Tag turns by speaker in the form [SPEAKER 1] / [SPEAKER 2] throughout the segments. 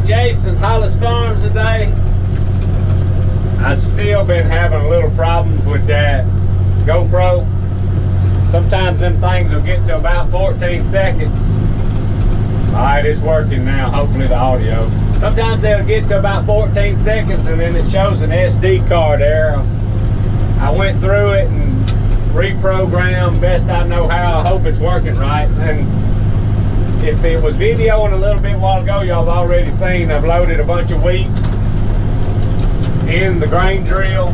[SPEAKER 1] Jason, Hollis Farms today. I've still been having a little problems with that GoPro. Sometimes them things will get to about 14 seconds. Alright, it's working now, hopefully the audio. Sometimes they'll get to about 14 seconds and then it shows an SD card error. I went through it and reprogrammed best I know how. I hope it's working right. And if it was videoing a little bit while ago, y'all have already seen I've loaded a bunch of wheat in the grain drill.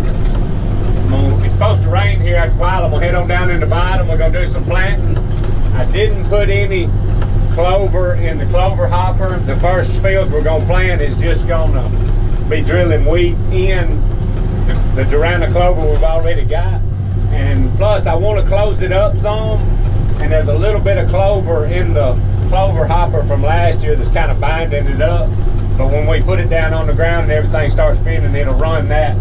[SPEAKER 1] It's supposed to rain here after a while. I'm gonna head on down in the bottom. We're gonna do some planting. I didn't put any clover in the clover hopper. The first fields we're gonna plant is just gonna be drilling wheat in the Durana clover we've already got. And plus I want to close it up some, and there's a little bit of clover in the clover hopper from last year that's kind of binding it up. But when we put it down on the ground and everything starts spinning, it'll run them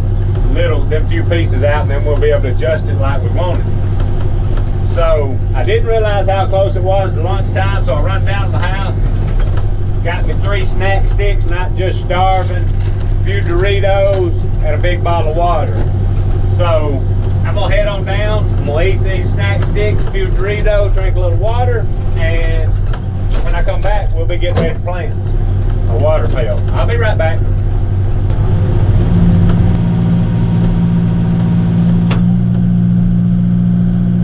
[SPEAKER 1] few pieces out, and then we'll be able to adjust it like we want it. So I didn't realize how close it was to lunchtime, so I run down to the house, got me 3 snack sticks, not just starving, a few Doritos, and a big bottle of water. So I'm gonna head on down, I'm gonna eat these snack sticks, a few Doritos, drink a little water, and when I come back, we'll be getting ready to plant a water field. I'll be right back.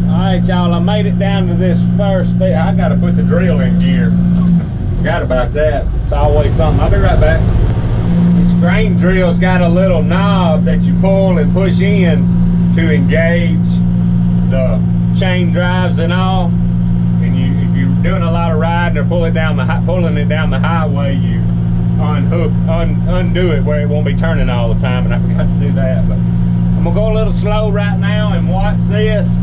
[SPEAKER 1] Alright y'all, I made it down to this first field. I gotta put the drill in gear. Forgot about that. It's always something. I'll be right back. This grain drill's got a little knob that you pull and push in to engage the chain drives and all. And if you're doing a lot of riding or pulling it down the highway, you undo it where it won't be turning all the time. And I forgot to do that. But I'm gonna go a little slow right now and watch this.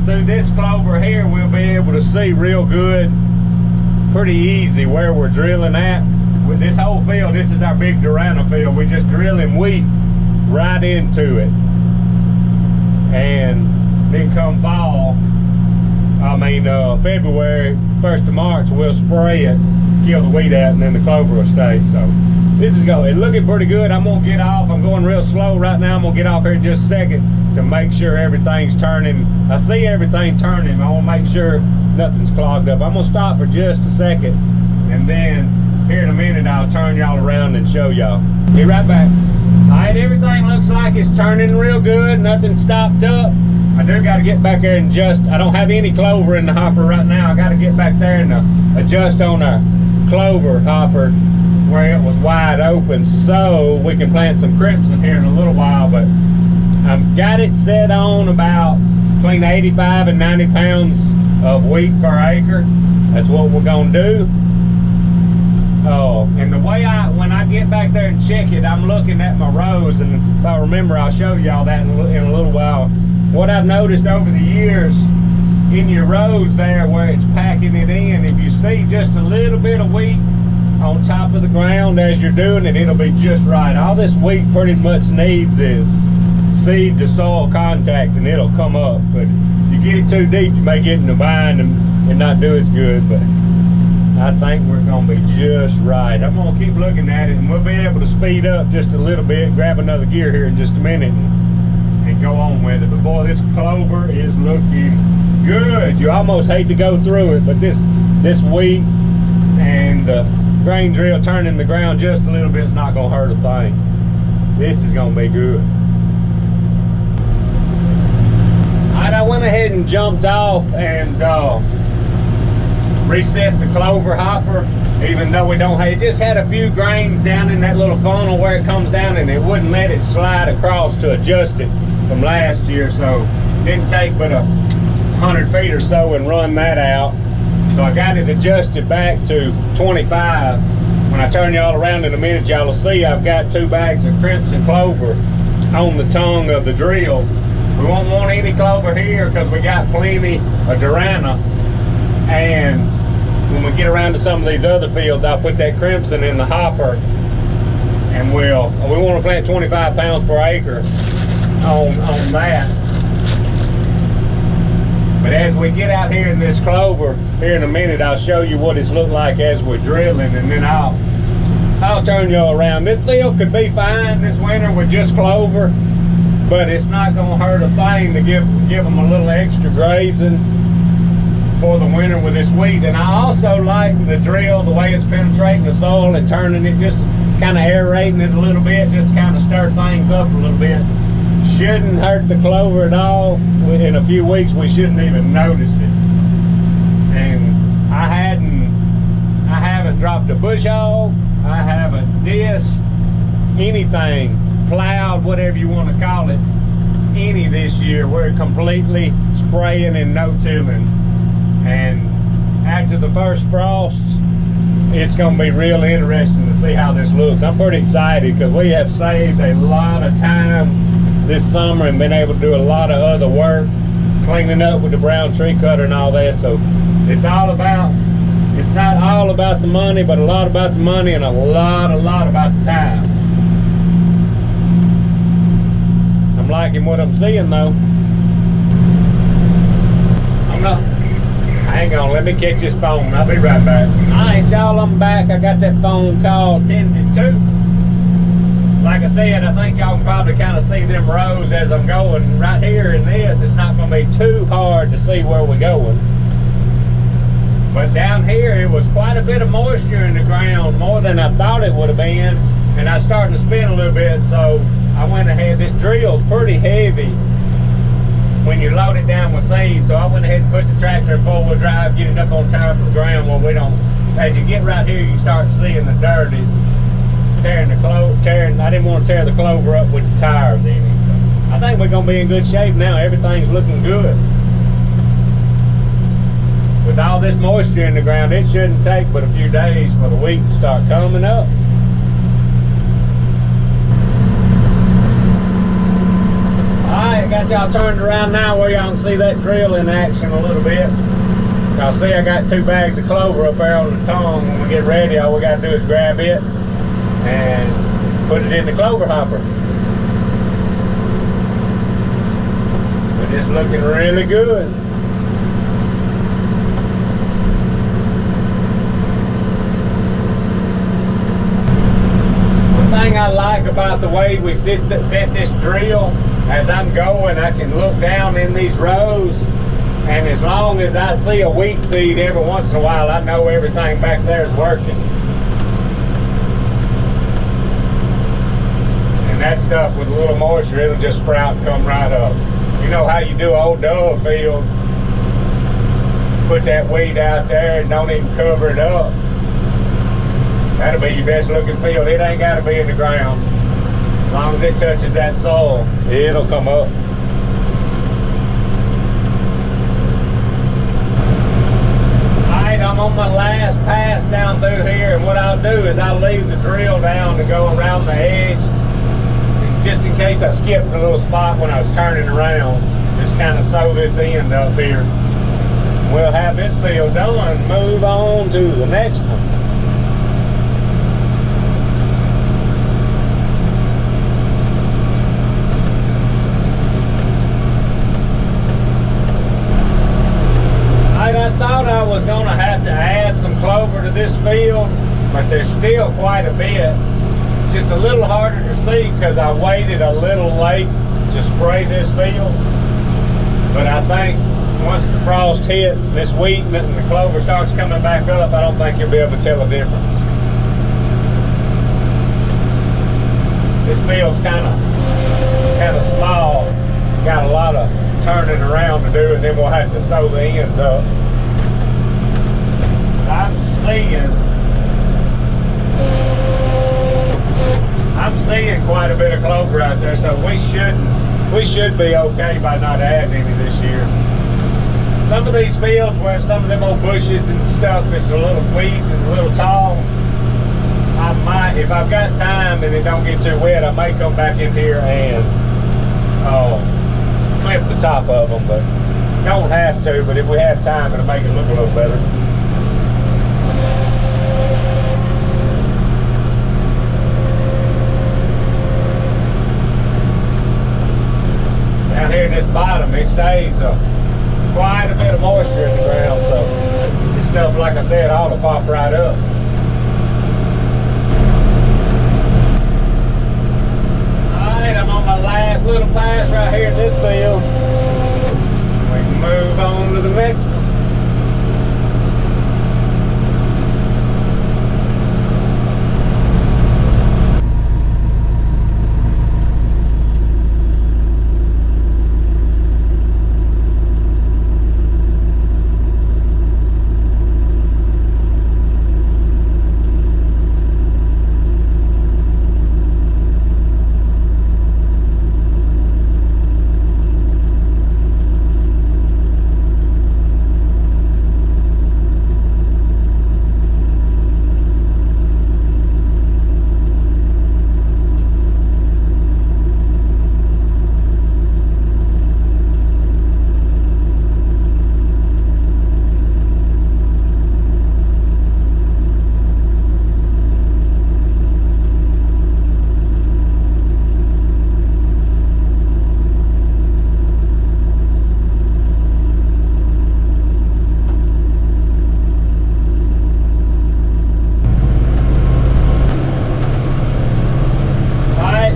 [SPEAKER 1] Through this clover here, we'll be able to see real good, pretty easy where we're drilling at. With this whole field, this is our big Durana field. We're just drilling wheat right into it. And then come fall, February, 1st of March, we'll spray it, kill the weed out, and then the clover will stay. So this is it's looking pretty good. I'm gonna get off. I'm going real slow right now. I'm gonna get off here in just a second to make sure everything's turning. I see everything turning. I wanna make sure nothing's clogged up. I'm gonna stop for just a second, and then here in a minute, I'll turn y'all around and show y'all. Be right back. All right, everything looks like it's turning real good. Nothing stopped up. I do got to get back there and adjust. I don't have any clover in the hopper right now. I got to get back there and adjust on our clover hopper where it was wide open, so we can plant some crimson here in a little while. But I've got it set on about between 85 and 90 pounds of wheat per acre. That's what we're gonna do. And the way when I get back there and check it, I'm looking at my rows, and if I remember, I'll show y'all that in a little while. What I've noticed over the years, in your rows there where it's packing it in, if you see just a little bit of wheat on top of the ground as you're doing it, it'll be just right. All this wheat pretty much needs is seed to soil contact, and it'll come up. But if you get it too deep, you may get in the vine and not do as good. But I think we're gonna be just right. I'm gonna keep looking at it, and we'll be able to speed up just a little bit, grab another gear here in just a minute, and go on with it. But boy, this clover is looking good. You almost hate to go through it, but this wheat and the grain drill turning the ground just a little bit is not gonna hurt a thing. This is gonna be good. All right, I went ahead and jumped off and reset the clover hopper, even though we don't have it. Just had a few grains down in that little funnel where it comes down, and it wouldn't let it slide across to adjust it from last year. So it didn't take but 100 feet or so and run that out. So I got it adjusted back to 25. When I turn y'all around in a minute, y'all will see I've got 2 bags of crimson clover on the tongue of the drill. We won't want any clover here because we got plenty of Durana. And when we get around to some of these other fields, I'll put that crimson in the hopper, and we want to plant 25 pounds per acre on that. But as we get out here in this clover, here in a minute, I'll show you what it's looked like as we're drilling, and then I'll I'll turn y'all around. This field could be fine this winter with just clover, but it's not gonna hurt a thing to give them a little extra grazing for the winter with this wheat. And I also like the drill, the way it's penetrating the soil and turning it, just kind of aerating it a little bit, just kind of stir things up a little bit. Shouldn't hurt the clover at all. In a few weeks we shouldn't even notice it. And I haven't dropped a bush hog, I haven't dissed anything, plowed, whatever you want to call it, any this year. We're completely spraying and no-tilling. And after the first frost, it's going to be real interesting to see how this looks. I'm pretty excited because we have saved a lot of time this summer and been able to do a lot of other work, cleaning up with the brown tree cutter and all that. So it's not all about the money, but a lot about the money and a lot about the time. I'm liking what I'm seeing though. Hang on, let me catch this phone. I'll be right back. All right, y'all, I'm back. I got that phone call 10 to 2. Like I said, I think y'all can probably kind of see them rows as I'm going. Right here in this, it's not going to be too hard to see where we're going. But down here, it was quite a bit of moisture in the ground, more than I thought it would have been. And I was starting to spin a little bit, so I went ahead. This drill's pretty heavy when you load it down with seed, so I went ahead and put the tractor in four-wheel drive, get it up on top of the ground where we don't, as you get right here, you start seeing the dirt tearing the clover, I didn't want to tear the clover up with the tires in it. So I think we're going to be in good shape now. Everything's looking good. With all this moisture in the ground, it shouldn't take but a few days for the wheat to start coming up. Alright, got y'all turned around now where y'all can see that drill in action a little bit. Y'all see I got 2 bags of clover up there on the tongue. When we get ready, all we got to do is grab it and put it in the clover hopper. But it's looking really good. One thing I like about the way we set this drill, as I'm going, I can look down in these rows, and as long as I see a wheat seed every once in a while, I know everything back there is working. And that stuff with a little moisture, it'll just sprout and come right up. You know how you do an old dove field, put that weed out there and don't even cover it up. That'll be your best looking field. It ain't got to be in the ground. As long as it touches that soil, it'll come up. Alright, I'm on my last pass down through here, and what I'll do is I'll leave the drill down to go around the edge, just in case I skipped a little spot when I was turning around. Just kind of sew this end up here. We'll have this field done and move on to the next one. I thought I was going to have to add some clover to this field, but there's still quite a bit. Just a little harder to see because I waited a little late to spray this field. But I think once the frost hits, this wheat and the clover starts coming back up, I don't think you'll be able to tell the difference. This field's kind of small, got a lot of turning around to do, and then we'll have to sew the ends up. I'm seeing quite a bit of clover out there, so we should be okay by not adding any this year. Some of these fields where some of them old bushes and stuff, it's a little weeds and a little tall, I might, if I've got time and it don't get too wet, I may come back in here and clip the top of them, but don't have to. But if we have time, it'll make it look a little better. Down here in this bottom, it stays quite a bit of moisture in the ground, so this stuff, like I said, ought to pop right up.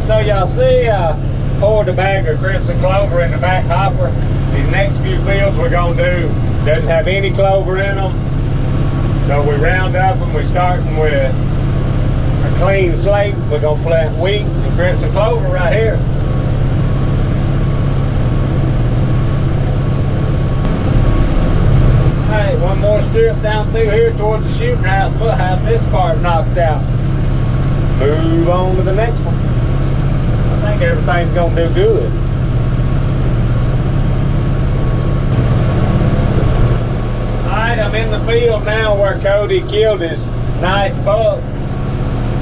[SPEAKER 1] So y'all see, poured a bag of crimson clover in the back hopper. These next few fields we're gonna do doesn't have any clover in them. So we round up and we're starting with a clean slate. We're gonna plant wheat and crimson clover right here. Alright, one more strip down through here towards the shooting house. We'll have this part knocked out. Move on to the next one. I think everything's gonna do good. Alright, I'm in the field now where Cody killed his nice buck.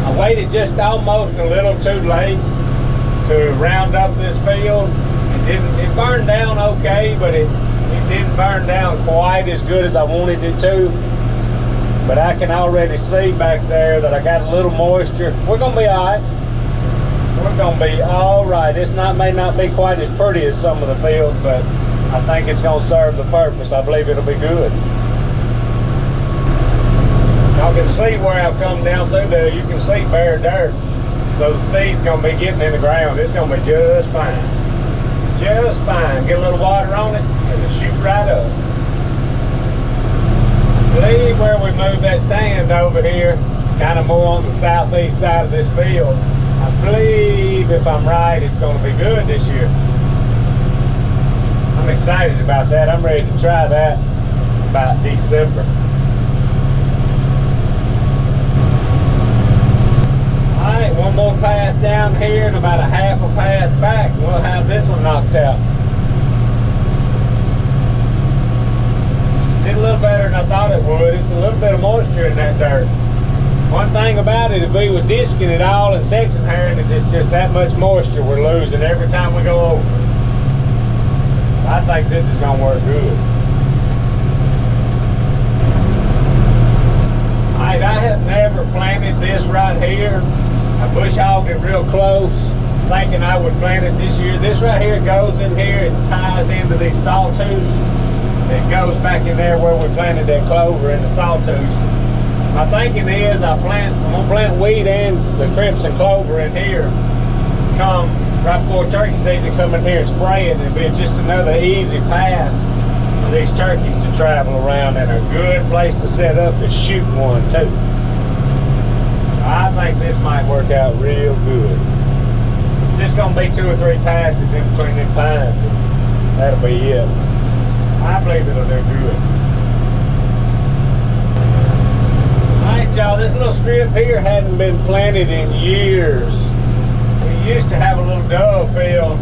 [SPEAKER 1] I waited just almost a little too late to round up this field. It burned down okay, but it didn't burn down quite as good as I wanted it to. But I can already see back there that I got a little moisture. We're gonna be all right. We're gonna be all right. This may not be quite as pretty as some of the fields, but I think it's gonna serve the purpose. I believe it'll be good. Y'all can see where I've come down through there. You can see bare dirt. So the seed's gonna be getting in the ground. It's gonna be just fine. Just fine. Get a little water on it and it'll shoot right up. I believe where we moved that stand over here, kind of more on the southeast side of this field, I believe, if I'm right, it's going to be good this year. I'm excited about that. I'm ready to try that about December. Alright, one more pass down here and about a half a pass back, and we'll have this one knocked out. Did a little better than I thought it would. It's a little bit of moisture in that dirt. One thing about it, if we was disking it all and section herring it, it's just that much moisture we're losing every time we go over. I think this is gonna work good. Alright, I have never planted this right here. I bush hogged it real close, thinking I would plant it this year. This right here goes in here and ties into these sawtooths. It goes back in there where we planted that clover in the sawtooths. My thinking is I'm gonna plant wheat and the crimson clover in here. Come right before turkey season, come in here and spray it, and it'll be just another easy path for these turkeys to travel around, and a good place to set up is shoot one too. I think this might work out real good. It's just gonna be 2 or 3 passes in between them pines, and that'll be it. I believe it'll do good. Alright y'all, this little strip here hadn't been planted in years. We used to have a little dove field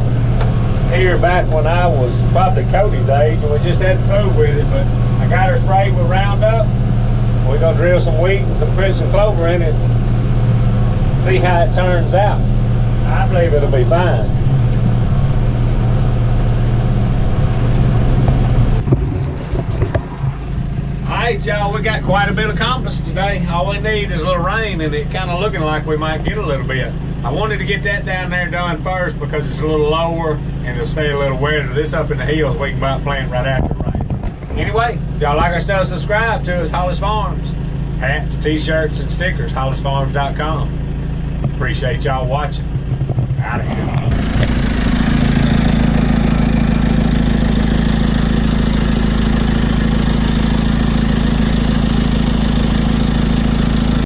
[SPEAKER 1] here back when I was probably Cody's age, and we just hadn't fooled with it, but I got her sprayed with Roundup. We're gonna drill some wheat and some crimson clover in it and see how it turns out. I believe it'll be fine. Alright y'all, we got quite a bit accomplished today. All we need is a little rain, and it kind of looking like we might get a little bit. I wanted to get that down there done first because it's a little lower and it'll stay a little wetter. This up in the hills, we can about plant right after rain. Anyway, if y'all like our stuff, subscribe to us, Hollis Farms. Hats, t-shirts, and stickers, hollisfarms.com. Appreciate y'all watching. Out of here.